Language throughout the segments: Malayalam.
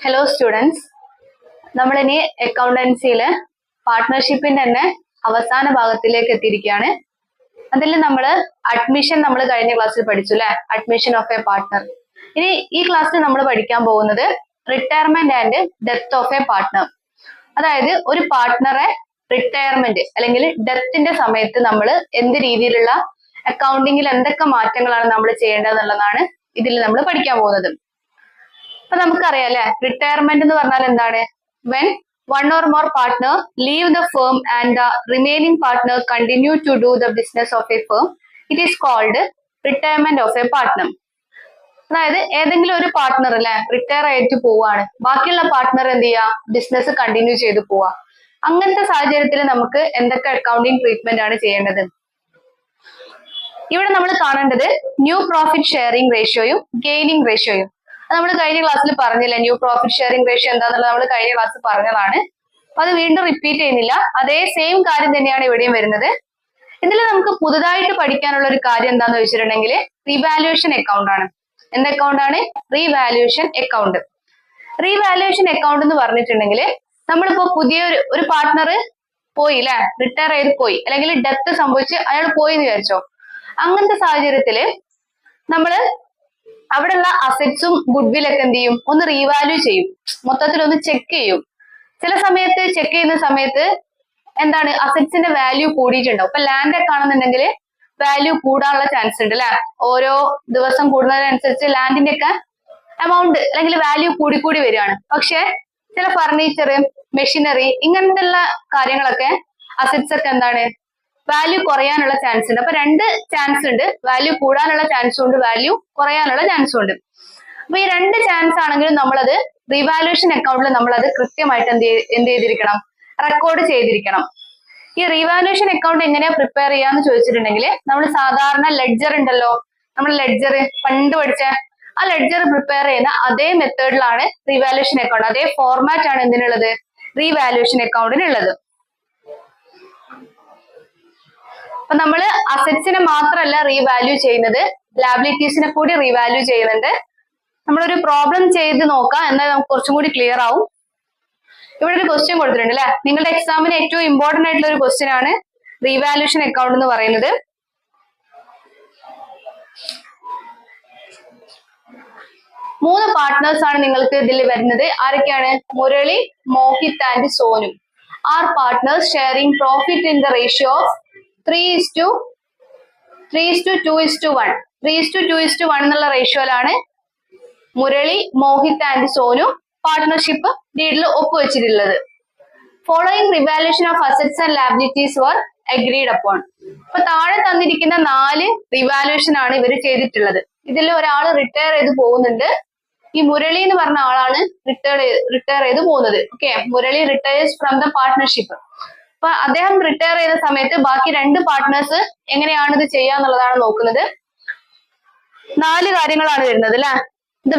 ഹലോ സ്റ്റുഡൻസ്, നമ്മളിനി അക്കൗണ്ടൻസിയില് പാർട്ട്ണർഷിപ്പിന്റെ തന്നെ അവസാന ഭാഗത്തിലേക്ക് എത്തിയിരിക്കുകയാണ്. അതിൽ നമ്മൾ അഡ്മിഷൻ കഴിഞ്ഞ ക്ലാസ്സിൽ പഠിച്ചു അല്ലെ, അഡ്മിഷൻ ഓഫ് എ പാർട്ട്ണർ. ഇനി ഈ ക്ലാസ്സിൽ നമ്മൾ പഠിക്കാൻ പോകുന്നത് retirement and death of a partner. അതായത് ഒരു പാർട്ട്ണറെ റിട്ടയർമെന്റ് അല്ലെങ്കിൽ ഡെത്തിന്റെ സമയത്ത് നമ്മൾ എന്ത് രീതിയിലുള്ള അക്കൗണ്ടിങ്ങിൽ എന്തൊക്കെ മാറ്റങ്ങളാണ് നമ്മൾ ചെയ്യേണ്ടത് എന്നുള്ളതാണ് ഇതിൽ നമ്മൾ പഠിക്കാൻ പോകുന്നത്. അപ്പൊ നമുക്കറിയാം അല്ലെ, റിട്ടയർമെന്റ് എന്ന് പറഞ്ഞാൽ എന്താണ്? When one or more partner leave the firm and the remaining partner continue to do the business of a firm, it is called retirement of a partner. അതായത് ഏതെങ്കിലും ഒരു പാർട്ട്ണർ അല്ലെ റിട്ടയർ ആയിട്ട് പോവാണ്, ബാക്കിയുള്ള പാർട്ട്ണർ എന്ത് ചെയ്യാ, ബിസിനസ് കണ്ടിന്യൂ ചെയ്ത് പോവാ. അങ്ങനത്തെ സാഹചര്യത്തിൽ നമുക്ക് എന്തൊക്കെ അക്കൗണ്ടിങ് ട്രീറ്റ്മെന്റ് ആണ് ചെയ്യേണ്ടത്? ഇവിടെ നമ്മൾ കാണേണ്ടത് ന്യൂ പ്രോഫിറ്റ് ഷെയറിംഗ് റേഷ്യോയും ഗെയിനിങ് റേഷ്യോയും. അത് നമ്മൾ കഴിഞ്ഞ ക്ലാസ്സിൽ പറഞ്ഞില്ല. ന്യൂ പ്രോഫിറ്റ് ഷെയറിംഗ് റേഷ്യോ എന്താണെന്നുള്ളത് നമ്മൾ കഴിഞ്ഞ ക്ലാസ്സിൽ പറഞ്ഞതാണ്. അപ്പൊ അത് വീണ്ടും റിപ്പീറ്റ് ചെയ്യുന്നില്ല. അതേ സെയിം കാര്യം തന്നെയാണ് ഇവിടെയും വരുന്നത്. ഇതിൽ നമുക്ക് പുതുതായിട്ട് പഠിക്കാനുള്ള ഒരു കാര്യം എന്താന്ന് വെച്ചിട്ടുണ്ടെങ്കിൽ റീവാലുവേഷൻ അക്കൗണ്ട് ആണ്. എന്ത് അക്കൗണ്ട് ആണ്? Revaluation account. റീവാലുവേഷൻ അക്കൗണ്ട് എന്ന് പറഞ്ഞിട്ടുണ്ടെങ്കിൽ നമ്മളിപ്പോ പുതിയ ഒരു പാർട്ട്ണർ പോയി അല്ലെ, റിട്ടയർ ചെയ്ത് പോയി, അല്ലെങ്കിൽ ഡെത്ത് സംഭവിച്ച് അയാൾ പോയി എന്ന് വിചാരിച്ചോ. അങ്ങനത്തെ സാഹചര്യത്തില് നമ്മള് അവിടെയുള്ള അസറ്റ്സും ഗുഡ്വില്ലൊക്കെ എന്ത് ചെയ്യും, ഒന്ന് റീവാല്യൂ ചെയ്യും, മൊത്തത്തിൽ ഒന്ന് ചെക്ക് ചെയ്യും. ചില സമയത്ത് ചെക്ക് ചെയ്യുന്ന സമയത്ത് എന്താണ്, അസറ്റ്സിന്റെ വാല്യൂ കൂടിയിട്ടുണ്ടാവും. ഇപ്പൊ ലാൻഡ് ഒക്കെ ആണെന്നുണ്ടെങ്കിൽ വാല്യൂ കൂടാനുള്ള ചാൻസ് ഉണ്ട് അല്ലെ. ഓരോ ദിവസം കൂടുന്നതിനനുസരിച്ച് ലാൻഡിന്റെ ഒക്കെ എമൗണ്ട് അല്ലെങ്കിൽ വാല്യൂ കൂടി വരികയാണ്. പക്ഷെ ചില ഫർണിച്ചർ, മെഷീനറി ഇങ്ങനത്തെ ഉള്ള കാര്യങ്ങളൊക്കെ അസറ്റ്സ് ഒക്കെ എന്താണ്, വാല്യൂ കുറയാനുള്ള ചാൻസ് ഉണ്ട്. അപ്പൊ രണ്ട് ചാൻസ് ഉണ്ട്, വാല്യൂ കൂടാനുള്ള ചാൻസും ഉണ്ട്, വാല്യൂ കുറയാനുള്ള ചാൻസും ഉണ്ട്. അപ്പൊ ഈ രണ്ട് ചാൻസ് ആണെങ്കിലും നമ്മളത് റീവാലുവേഷൻ അക്കൗണ്ടിൽ നമ്മളത് കൃത്യമായിട്ട് എന്ത് ചെയ്തിരിക്കണം, റെക്കോർഡ് ചെയ്തിരിക്കണം. ഈ റീവാലുവേഷൻ അക്കൗണ്ട് എങ്ങനെയാ പ്രിപ്പയർ ചെയ്യാന്ന് ചോദിച്ചിട്ടുണ്ടെങ്കിൽ നമ്മൾ സാധാരണ ലെഡ്ജർ ഉണ്ടല്ലോ, നമ്മൾ ലെഡ്ജർ പണ്ട് പഠിച്ച ആ ലെഡ്ജർ പ്രിപ്പയർ ചെയ്യുന്ന അതേ മെത്തേഡിലാണ് റീവാലുവേഷൻ അക്കൗണ്ട്. അതേ ഫോർമാറ്റ് ആണ് എന്തിനുള്ളത്, റീവാലുവേഷൻ അക്കൗണ്ടിനുള്ളത്. അപ്പൊ നമ്മള് അസറ്റ്സിനെ മാത്രമല്ല റീവാല്യൂ ചെയ്യുന്നത്, ലാബിലിറ്റീസിനെ കൂടി റീവാല്യൂ ചെയ്യുന്നുണ്ട്. നമ്മളൊരു പ്രോബ്ലം ചെയ്ത് നോക്കാം, എന്നാൽ നമുക്ക് കുറച്ചും കൂടി ക്ലിയർ ആവും. ഇവിടെ ഒരു ക്വസ്റ്റ്യൻ കൊടുത്തിട്ടുണ്ട് അല്ലെ, നിങ്ങളുടെ എക്സാമിന് ഏറ്റവും ഇമ്പോർട്ടന്റ് ആയിട്ടുള്ള ഒരു ക്വസ്റ്റ്യൻ ആണ് റീവാല്യൂഷൻ അക്കൗണ്ട് എന്ന് പറയുന്നത്. മൂന്ന് പാർട്ട്നേഴ്സ് ആണ് നിങ്ങൾക്ക് ഇതിൽ വരുന്നത്. ആരൊക്കെയാണ്? Murali, Mohit and Sonu. Are partners sharing profit in the ratio of 3:2:1. 3:2:1 എന്നുള്ള റേഷ്യോയിലാണ് മുരളി, മോഹിത് ആൻഡ് സോനു പാർട്ട്ണർഷിപ്പ് ഡീഡിൽ ഒപ്പുവെച്ചിട്ടുള്ളത്. Following revaluation of assets and liabilities were agreed upon. അപ്പൊ താഴെ തന്നിരിക്കുന്ന 4 റിവാലുവേഷൻ ആണ് ഇവർ ചെയ്തിട്ടുള്ളത്. ഇതിൽ ഒരാൾ റിട്ടയർ ചെയ്ത് പോകുന്നുണ്ട്. ഈ മുരളി എന്ന് പറഞ്ഞ ആളാണ് റിട്ടയർ ചെയ്ത് പോകുന്നത്. Okay, Murali retires from the partnership. അപ്പൊ അദ്ദേഹം റിട്ടയർ ചെയ്ത സമയത്ത് ബാക്കി 2 പാർട്ട്നേഴ്സ് എങ്ങനെയാണ് ഇത് ചെയ്യാന്നുള്ളതാണ് നോക്കുന്നത്. 4 കാര്യങ്ങളാണ് വരുന്നത് അല്ലെ. The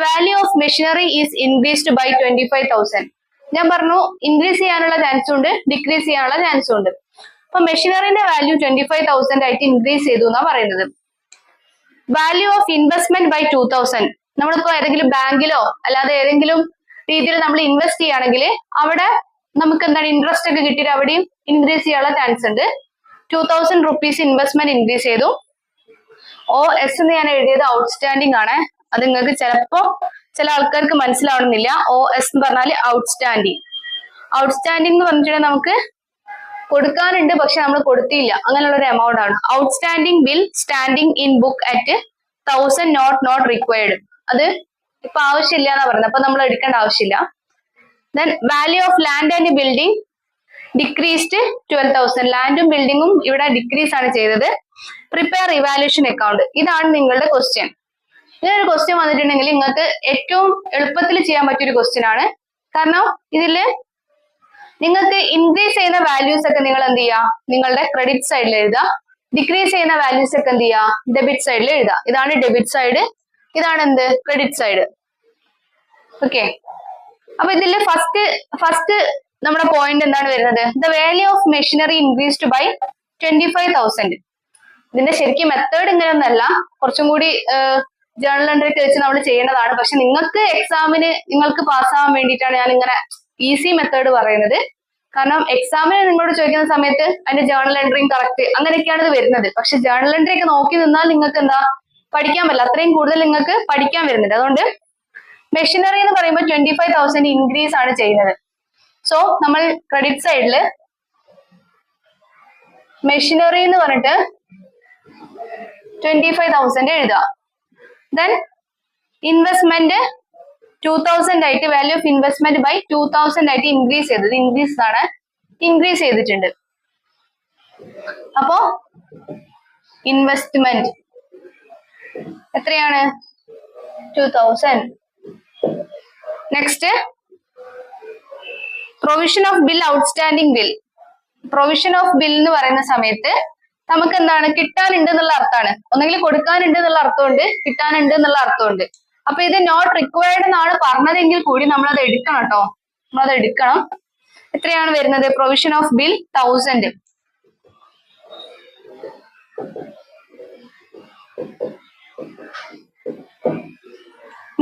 value of machinery is increased by 25,000. ഞാൻ പറഞ്ഞു ഇൻക്രീസ് ചെയ്യാനുള്ള ചാൻസും ഉണ്ട്, ഡിക്രീസ് ചെയ്യാനുള്ള ചാൻസും ഉണ്ട്. അപ്പൊ മെഷീനറിന്റെ വാല്യൂ 25,000 ആയിട്ട് ഇൻക്രീസ് ചെയ്തു എന്നാ പറയുന്നത്. Value of investment by 2,000. നമ്മളിപ്പോ ഏതെങ്കിലും ബാങ്കിലോ അല്ലാതെ ഏതെങ്കിലും രീതിയിൽ നമ്മൾ ഇൻവെസ്റ്റ് ചെയ്യുകയാണെങ്കിൽ അവിടെ നമുക്ക് എന്താണ്, ഇൻട്രസ്റ്റ് ഒക്കെ കിട്ടിയിട്ട് അവിടെയും ഇൻക്രീസ് ചെയ്യാനുള്ള ചാൻസ് ഉണ്ട്. 2,000 റുപ്പീസ് ഇൻവെസ്റ്റ്മെന്റ് ഇൻക്രീസ് ചെയ്തു. OS എന്ന് ഞാൻ എഴുതിയത് ഔട്ട്സ്റ്റാൻഡിങ് ആണ്. അത് നിങ്ങൾക്ക് ചിലപ്പോ ചില ആൾക്കാർക്ക് മനസ്സിലാവണമെന്നില്ല. OS എന്ന് പറഞ്ഞാൽ ഔട്ട്സ്റ്റാൻഡിങ്. ഔട്ട്സ്റ്റാൻഡിങ് എന്ന് പറഞ്ഞിട്ടുണ്ടെങ്കിൽ നമുക്ക് കൊടുക്കാനുണ്ട്, പക്ഷെ നമ്മൾ കൊടുത്തില്ല, അങ്ങനെയുള്ള ഒരു എമൗണ്ട് ആണ്. Outstanding bill standing in book at 1,000 not required. അത് ഇപ്പൊ ആവശ്യമില്ല എന്നാ പറയുന്നത്, അപ്പൊ നമ്മൾ എടുക്കേണ്ട ആവശ്യമില്ല. Then value of land and building decreased 12,000. ലാൻഡും ബിൽഡിങ്ങും ഇവിടെ ഡിക്രീസ് ആണ് ചെയ്തത്. Prepare revaluation account. ഇതാണ് നിങ്ങളുടെ ക്വസ്റ്റ്യൻ. ഇങ്ങനൊരു ക്വസ്റ്റ്യൻ വന്നിട്ടുണ്ടെങ്കിൽ നിങ്ങൾക്ക് ഏറ്റവും എളുപ്പത്തിൽ ചെയ്യാൻ പറ്റിയൊരു ക്വസ്റ്റ്യൻ ആണ്. കാരണം ഇതില് നിങ്ങൾക്ക് ഇൻക്രീസ് ചെയ്യുന്ന വാല്യൂസ് ഒക്കെ നിങ്ങൾ എന്ത് ചെയ്യുക, നിങ്ങളുടെ ക്രെഡിറ്റ് സൈഡിൽ എഴുതുക. ഡിക്രീസ് ചെയ്യുന്ന വാല്യൂസ് ഒക്കെ എന്ത് ചെയ്യുക, ഡെബിറ്റ് സൈഡിൽ എഴുതുക. ഇതാണ് ഡെബിറ്റ് സൈഡ്, ഇതാണ് എന്ത്, ക്രെഡിറ്റ് സൈഡ്. ഓക്കെ, അപ്പൊ ഇതില് ഫസ്റ്റ് നമ്മുടെ പോയിന്റ് എന്താണ് വരുന്നത്? The value of machinery increased by 25,000. ഇതിന്റെ ശരിക്കും മെത്തേഡ് ഇങ്ങനെയൊന്നല്ല, കുറച്ചും കൂടി ജേർണൽ എൻട്രി ഒക്കെ വെച്ച് നമ്മൾ ചെയ്യേണ്ടതാണ്. പക്ഷെ നിങ്ങൾക്ക് എക്സാമിന് നിങ്ങൾക്ക് പാസ്സാവാൻ വേണ്ടിയിട്ടാണ് ഞാൻ ഇങ്ങനെ ഈസി മെത്തേഡ് പറയുന്നത്. കാരണം എക്സാമിന് നിങ്ങളോട് ചോദിക്കുന്ന സമയത്ത് അതിന്റെ ജേർണൽ എൻട്രിയും കറക്റ്റ് അങ്ങനെയൊക്കെയാണ് ഇത് വരുന്നത്. പക്ഷെ ജേർണൽ എൻട്രി ഒക്കെ നോക്കി നിന്നാൽ നിങ്ങൾക്ക് എന്താ പഠിക്കാൻ പറ്റില്ല, അത്രയും കൂടുതൽ നിങ്ങൾക്ക് പഠിക്കാൻ വരുന്നുണ്ട്. അതുകൊണ്ട് മെഷീനറി എന്ന് പറയുമ്പോൾ 25,000 ഇൻക്രീസ് ആണ് ചെയ്യുന്നത്. സോ നമ്മൾ ക്രെഡിറ്റ് സൈഡില് മെഷീനറി എന്ന് പറഞ്ഞിട്ട് 25,000 എഴുതുക. ദെൻ ഇൻവെസ്റ്റ്മെന്റ് 2,000 ആയിട്ട് വാല്യൂ ഓഫ് ഇൻവെസ്റ്റ്മെന്റ് ബൈ 2,000 ആയിട്ട് ഇൻക്രീസ് ചെയ്തത്, ഇൻക്രീസ് ചെയ്തിട്ടുണ്ട്. അപ്പോ ഇൻവെസ്റ്റ്മെന്റ് എത്രയാണ്? 2,000. Next provision of bill, outstanding bill. Provision of bill എന്ന് പറയുന്ന സമയത്ത് നമുക്ക് എന്താണ് കിട്ടാനുണ്ട് എന്നുള്ള അർത്ഥമാണ്. ഒന്നെങ്കിൽ കൊടുക്കാനുണ്ട് എന്നുള്ള അർത്ഥമുണ്ട്, കിട്ടാനുണ്ട് എന്നുള്ള അർത്ഥമുണ്ട്. അപ്പൊ ഇത് നോട്ട് റിക്വയർഡ് എന്നാണ് പറഞ്ഞതെങ്കിൽ കൂടി നമ്മളത് എടുക്കണം കേട്ടോ, നമ്മളത് എടുക്കണം. എത്രയാണ് വരുന്നത്? Provision of bill 1,000.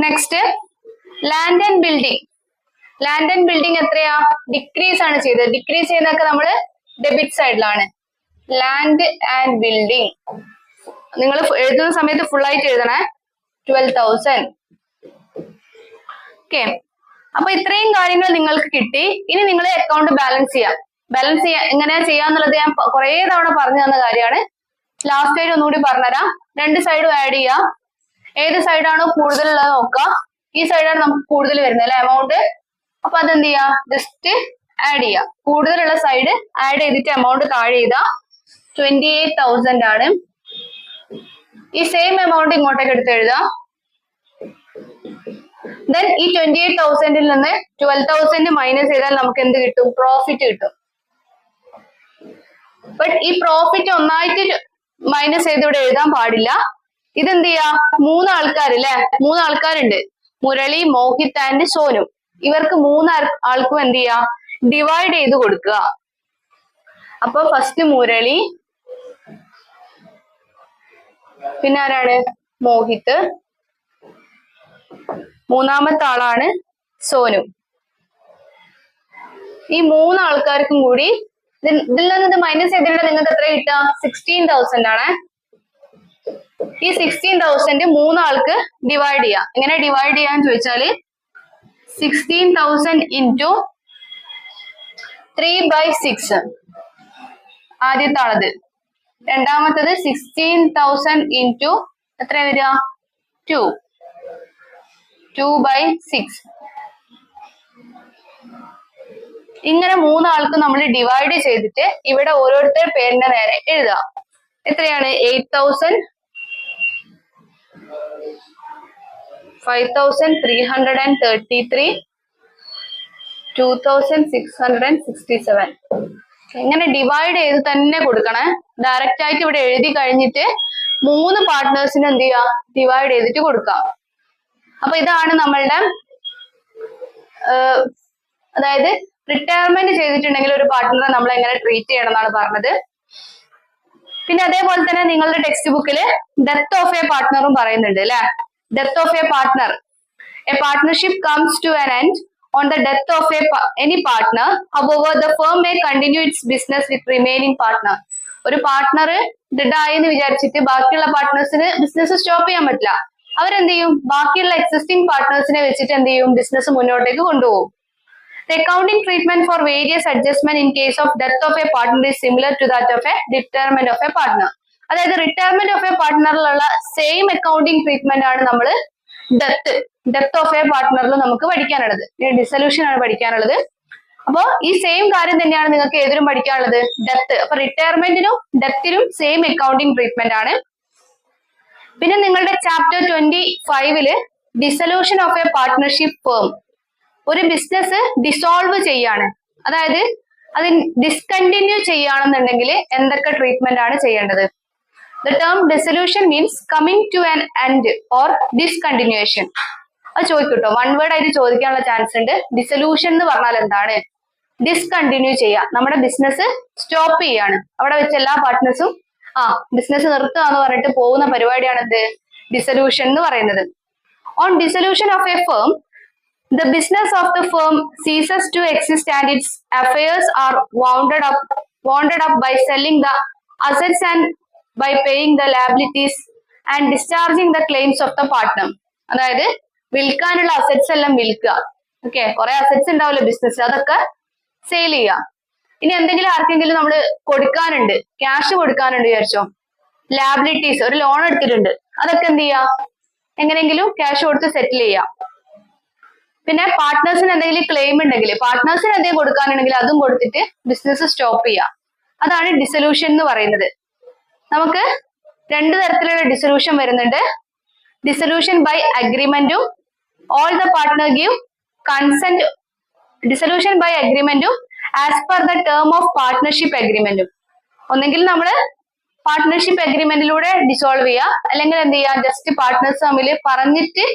Next land and building. Land and building എത്രയാ? ഡിക്രീസ് ആണ് ചെയ്തത്. ഡിക്രീസ് ചെയ്യുന്നതൊക്കെ നമ്മള് ഡെബിറ്റ് സൈഡിലാണ്. ലാൻഡ് ആൻഡ് ബിൽഡിംഗ് നിങ്ങൾ എഴുതുന്ന സമയത്ത് ഫുൾ ആയിട്ട് എഴുതണേ. 12,000. ഓക്കെ, അപ്പൊ ഇത്രയും കാര്യങ്ങൾ നിങ്ങൾക്ക് കിട്ടി. ഇനി നിങ്ങൾ അക്കൗണ്ട് ബാലൻസ് ചെയ്യാം. ബാലൻസ് എങ്ങനെയാ ചെയ്യാന്നുള്ളത് ഞാൻ കുറെ തവണ പറഞ്ഞു തന്ന കാര്യമാണ്. ലാസ്റ്റ് ആയിട്ട് ഒന്നുകൂടി പറഞ്ഞുതരാം. രണ്ട് സൈഡും ആഡ് ചെയ്യാം. ഏത് സൈഡാണോ കൂടുതലുള്ളത് നോക്കുക. ഈ സൈഡാണ് നമുക്ക് കൂടുതൽ വരുന്നത് അല്ലെ എമൗണ്ട്. അപ്പൊ അതെന്ത് ചെയ്യാ? ജസ്റ്റ് ആഡ് ചെയ്യാം. കൂടുതലുള്ള സൈഡ് ആഡ് ചെയ്തിട്ട് എമൗണ്ട് താഴെ ചെയ്താ 28,000 ആണ്. ഈ സെയിം എമൗണ്ട് ഇങ്ങോട്ടേക്ക് എടുത്ത് എഴുതാം. ദെൻ ഈ 28,000 നിന്ന് 12,000 മൈനസ് ചെയ്താൽ നമുക്ക് എന്ത് കിട്ടും? പ്രോഫിറ്റ് കിട്ടും. ബട്ട് ഈ പ്രോഫിറ്റ് ഒന്നായിട്ട് മൈനസ് ചെയ്ത് ഇവിടെ എഴുതാൻ പാടില്ല. ഇതെന്ത് ചെയ്യാ? 3 ആൾക്കാരില്ലേ, 3 ആൾക്കാരുണ്ട്, മുരളി, മോഹിത് ആൻഡ് സോനു. ഇവർക്ക് 3 ആൾക്കും എന്ത് ചെയ്യാ? ഡിവൈഡ് ചെയ്ത് കൊടുക്കുക. അപ്പൊ ഫസ്റ്റ് മുരളി, പിന്നെ ആരാണ്? മോഹിത്, മൂന്നാമത്തെ ആളാണ് സോനു. ഈ 3 ആൾക്കാർക്കും കൂടി ഇതിൽ നിന്ന് ഇത് മൈനസ് ചെയ്തിട്ട് നിങ്ങൾക്ക് എത്ര കിട്ടുക? 16,000 ആണ്. ഈ 16,000 3 ആൾക്ക് ഡിവൈഡ് ചെയ്യാം. എങ്ങനെ ഡിവൈഡ് ചെയ്യാന്ന് ചോദിച്ചാല് 16,000 ഇൻറ്റു 3/6 ആദ്യത്തെ ആളത്. രണ്ടാമത്തത് 16,000 ഇൻറ്റു എത്ര വരിക? 2/6. ഇങ്ങനെ 3 ആൾക്ക് നമ്മൾ ഡിവൈഡ് ചെയ്തിട്ട് ഇവിടെ ഓരോരുത്തരുടെ പേരിന്റെ നേരെ എഴുതാം. എത്രയാണ്? 8,000, 5,333, 2,667. ഇങ്ങനെ ഡിവൈഡ് ചെയ്ത് തന്നെ കൊടുക്കണേ. ഡയറക്റ്റ് ആയിട്ട് ഇവിടെ എഴുതി കഴിഞ്ഞിട്ട് 3 പാർട്ട്നേഴ്സിന് എന്ത് ചെയ്യുക? ഡിവൈഡ് ചെയ്തിട്ട് കൊടുക്കാം. അപ്പൊ ഇതാണ് നമ്മളുടെ അതായത് റിട്ടയർമെന്റ് ചെയ്തിട്ടുണ്ടെങ്കിൽ ഒരു പാർട്ട്ണറെ നമ്മൾ എങ്ങനെ ട്രീറ്റ് ചെയ്യണം എന്നാണ് പറഞ്ഞത്. പിന്നെ അതേപോലെ തന്നെ നിങ്ങളുടെ ടെക്സ്റ്റ് ബുക്കില് ഡെത്ത് ഓഫ് എ പാർട്ട്ണറും പറയുന്നുണ്ട് അല്ലെ. Death of a partner. A partnership comes to an end on the death of any partner. However, the firm may continue its business with remaining partner. ഒരു പാർട്ട്ണർ ഡെഡ് ആയി എന്ന് വിചാരിച്ചിട്ട് ബാക്കിയുള്ള പാർട്ട്നേഴ്സിന് ബിസിനസ് സ്റ്റോപ്പ് ചെയ്യാൻ പറ്റില്ല. അവരെന്ത് ചെയ്യും? ബാക്കിയുള്ള എക്സിസ്റ്റിംഗ് പാർട്ട്നേഴ്സിനെ വെച്ചിട്ട് എന്ത് ചെയ്യും? ബിസിനസ് മുന്നോട്ടേക്ക് കൊണ്ടുപോകും. The accounting treatment for various adjustment in case of death of a partner is similar to that of a retirement of a partner. അതായത് റിട്ടയർമെന്റ് ഓഫ് എ പാർട്ട്ണറിലുള്ള സെയിം അക്കൗണ്ടിങ് ട്രീറ്റ്മെന്റ് ആണ് നമ്മൾ ഡെത്ത് ഓഫ് എ പാർട്ട്ണറിൽ നമുക്ക് പഠിക്കാനുള്ളത്. ഡിസൊല്യൂഷൻ ആണ് പഠിക്കാനുള്ളത്. അപ്പോ ഈ സെയിം കാര്യം തന്നെയാണ് നിങ്ങൾക്ക് ഏതിലും പഠിക്കാനുള്ളത്, ഡെത്ത്. അപ്പൊ റിട്ടയർമെന്റിനും ഡെത്തിനും സെയിം അക്കൗണ്ടിങ് ട്രീറ്റ്മെന്റ് ആണ്. പിന്നെ നിങ്ങളുടെ chapter 25 dissolution of A partnership firm. ഒരു ബിസിനസ് ഡിസോൾവ് ചെയ്യാണ്, അതായത് അത് ഡിസ്കണ്ടിന്യൂ ചെയ്യുകയാണെന്നുണ്ടെങ്കിൽ എന്തൊക്കെ ട്രീറ്റ്മെന്റ് ആണ് ചെയ്യേണ്ടത്? The term dissolution means coming to an end or discontinuation. അത് ചോദിക്കട്ടോ, 1 വേർഡ് ആയിട്ട് ചോദിക്കാനുള്ള ചാൻസ് ഉണ്ട്. ഡിസൊല്യൂഷൻ എന്ന് പറഞ്ഞാൽ എന്താണ്? ഡിസ്കണ്ടിന്യൂ ചെയ്യുക, നമ്മുടെ ബിസിനസ് സ്റ്റോപ്പ് ചെയ്യാണ്. അവിടെ വെച്ച് എല്ലാ പാർട്ട്നേഴ്സും ബിസിനസ് നിർത്തുക എന്ന് പറഞ്ഞിട്ട് പോകുന്ന പരിപാടിയാണ് എന്ത്? ഡിസൊല്യൂഷൻ എന്ന് പറയുന്നത്. On dissolution of A firm, the business of the firm ceases to exist and its affairs are wounded up by selling the assets and by paying the liabilities and discharging the claims of the partner. അതായത് വിൽക്കാനുള്ള അസറ്റ്സ് എല്ലാം വിൽക്കുക. ഓക്കെ, കുറെ അസറ്റ്സ് ഉണ്ടാവല്ലോ ബിസിനസ്, അതൊക്കെ സെയിൽ ചെയ്യുക. ഇനി എന്തെങ്കിലും ആർക്കെങ്കിലും നമ്മൾ കൊടുക്കാനുണ്ട്, ക്യാഷ് കൊടുക്കാനുണ്ട് വിചാരിച്ചോ, ലാബിലിറ്റീസ്, ഒരു ലോൺ എടുത്തിട്ടുണ്ട്, അതൊക്കെ എന്ത് ചെയ്യാം, എങ്ങനെയെങ്കിലും ക്യാഷ് കൊടുത്ത് സെറ്റിൽ ചെയ്യാം. പിന്നെ പാർട്ട്നേഴ്സിന് എന്തെങ്കിലും ക്ലെയിം ഉണ്ടെങ്കിൽ, പാർട്ട്നേഴ്സിന് എന്തെങ്കിലും കൊടുക്കാനുണ്ടെങ്കിൽ അതും കൊടുത്തിട്ട് ബിസിനസ് സ്റ്റോപ്പ് ചെയ്യാം. അതാണ് ഡിസൊല്യൂഷൻ എന്ന് പറയുന്നത്. നമുക്ക് രണ്ട് തരത്തിലുള്ള ഡിസൊല്യൂഷൻ വരുന്നുണ്ട്. ഡിസൊല്യൂഷൻ ബൈ അഗ്രിമെന്റും all the partner give consent. Dissolution by അഗ്രിമെന്റും as per the term of partnership അഗ്രിമെന്റും. ഒന്നെങ്കിൽ നമ്മൾ പാർട്ട്ണർഷിപ്പ് അഗ്രിമെന്റിലൂടെ ഡിസോൾവ് ചെയ്യുക, അല്ലെങ്കിൽ എന്ത് ചെയ്യാം, ജസ്റ്റ് പാർട്ട്നേഴ്സ് തമ്മിൽ പറഞ്ഞിട്ട്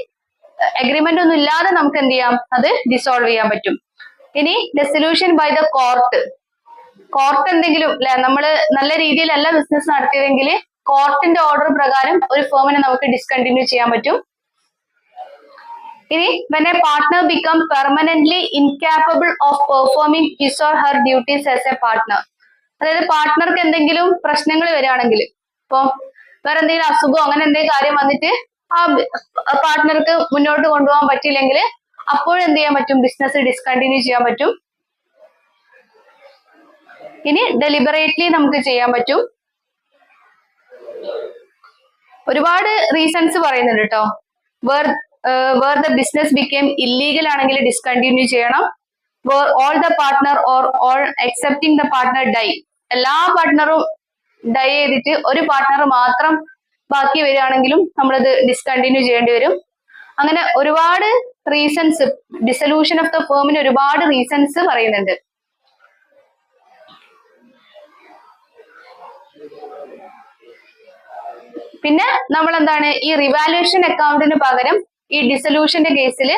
അഗ്രിമെന്റ് ഒന്നും ഇല്ലാതെ നമുക്ക് എന്ത് ചെയ്യാം, അത് ഡിസോൾവ് ചെയ്യാൻ പറ്റും. ഇനി dissolution by the court. Court എന്തെങ്കിലും നമ്മള് നല്ല രീതിയിലല്ല ബിസിനസ് നടത്തിയതെങ്കിൽ കോർട്ടിന്റെ ഓർഡർ പ്രകാരം ഒരു ഫേമിനെ നമുക്ക് ഡിസ്കണ്ടിന്യൂ ചെയ്യാൻ പറ്റും. ഇനി when a partner become permanently incapable of performing his or her duties as a partner, അതായത് പാർട്ട്ണർക്ക് എന്തെങ്കിലും പ്രശ്നങ്ങൾ വരികയാണെങ്കിൽ, ഇപ്പൊ വേറെ എന്തെങ്കിലും അസുഖമോ അങ്ങനെ എന്തെങ്കിലും കാര്യം വന്നിട്ട് ആ പാർട്ട്ണർക്ക് മുന്നോട്ട് കൊണ്ടുപോകാൻ പറ്റില്ലെങ്കിൽ അപ്പോഴെന്ത് ചെയ്യാൻ പറ്റും, ബിസിനസ് ഡിസ്കണ്ടിന്യൂ ചെയ്യാൻ പറ്റും. ഇനി ഡെലിബറേറ്റ്ലി നമുക്ക് ചെയ്യാൻ പറ്റും. ഒരുപാട് റീസൺസ് പറയുന്നുണ്ട് കേട്ടോ. Where the business became illegal ആണെങ്കിൽ ഡിസ്കണ്ടിന്യൂ ചെയ്യണം. All the partner or all excepting the partner die, എല്ലാ പാർട്ട്ണറും ഡൈ ചെയ്തിട്ട് ഒരു പാർട്ട്ണർ മാത്രം ബാക്കി വരികയാണെങ്കിലും നമ്മളത് ഡിസ്കണ്ടിന്യൂ ചെയ്യേണ്ടി വരും. അങ്ങനെ ഒരുപാട് റീസൺസ്, ഡിസൊല്യൂഷൻ ഓഫ് ദ ഫേമിന് ഒരുപാട് റീസൺസ് പറയുന്നുണ്ട്. പിന്നെ നമ്മൾ എന്താണ്, ഈ റിവാലുവേഷൻ അക്കൗണ്ടിന് പകരം ഈ ഡിസൊല്യൂഷന്റെ കേസിൽ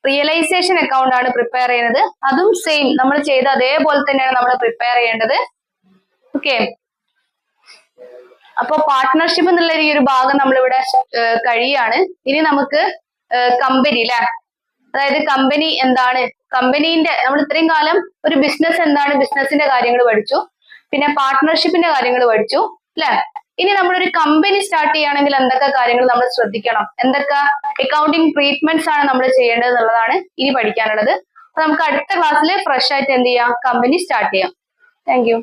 റിയലൈസേഷൻ അക്കൗണ്ട് ആണ് പ്രിപ്പയർ ചെയ്യുന്നത്. അതും സെയിം നമ്മൾ ചെയ്ത അതേപോലെ തന്നെയാണ് നമ്മൾ പ്രിപ്പയർ ചെയ്യേണ്ടത്. ഓക്കെ, അപ്പൊ പാർട്ട്ണർഷിപ്പ് എന്നുള്ള ഈ ഒരു ഭാഗം നമ്മളിവിടെ കഴിയാണ്. ഇനി നമുക്ക് കമ്പനി അല്ലെ, അതായത് കമ്പനി എന്താണ്, കമ്പനീന്റെ നമ്മൾ ഇത്രയും കാലം ഒരു ബിസിനസ് എന്താണ്, ബിസിനസിന്റെ കാര്യങ്ങൾ പഠിച്ചു, പിന്നെ പാർട്ട്ണർഷിപ്പിന്റെ കാര്യങ്ങൾ പഠിച്ചു അല്ലെ. ഇനി നമ്മളൊരു കമ്പനി സ്റ്റാർട്ട് ചെയ്യുകയാണെങ്കിൽ എന്തൊക്കെ കാര്യങ്ങൾ നമ്മൾ ശ്രദ്ധിക്കണം, എന്തൊക്കെ അക്കൗണ്ടിങ് ട്രീറ്റ്മെന്റ്സ് ആണ് നമ്മൾ ചെയ്യേണ്ടത് എന്നുള്ളതാണ് ഇനി പഠിക്കാനുള്ളത്. അപ്പൊ നമുക്ക് അടുത്ത ക്ലാസ്സിൽ ഫ്രഷ് ആയിട്ട് എന്ത് ചെയ്യാം, കമ്പനി സ്റ്റാർട്ട് ചെയ്യാം. Thank you.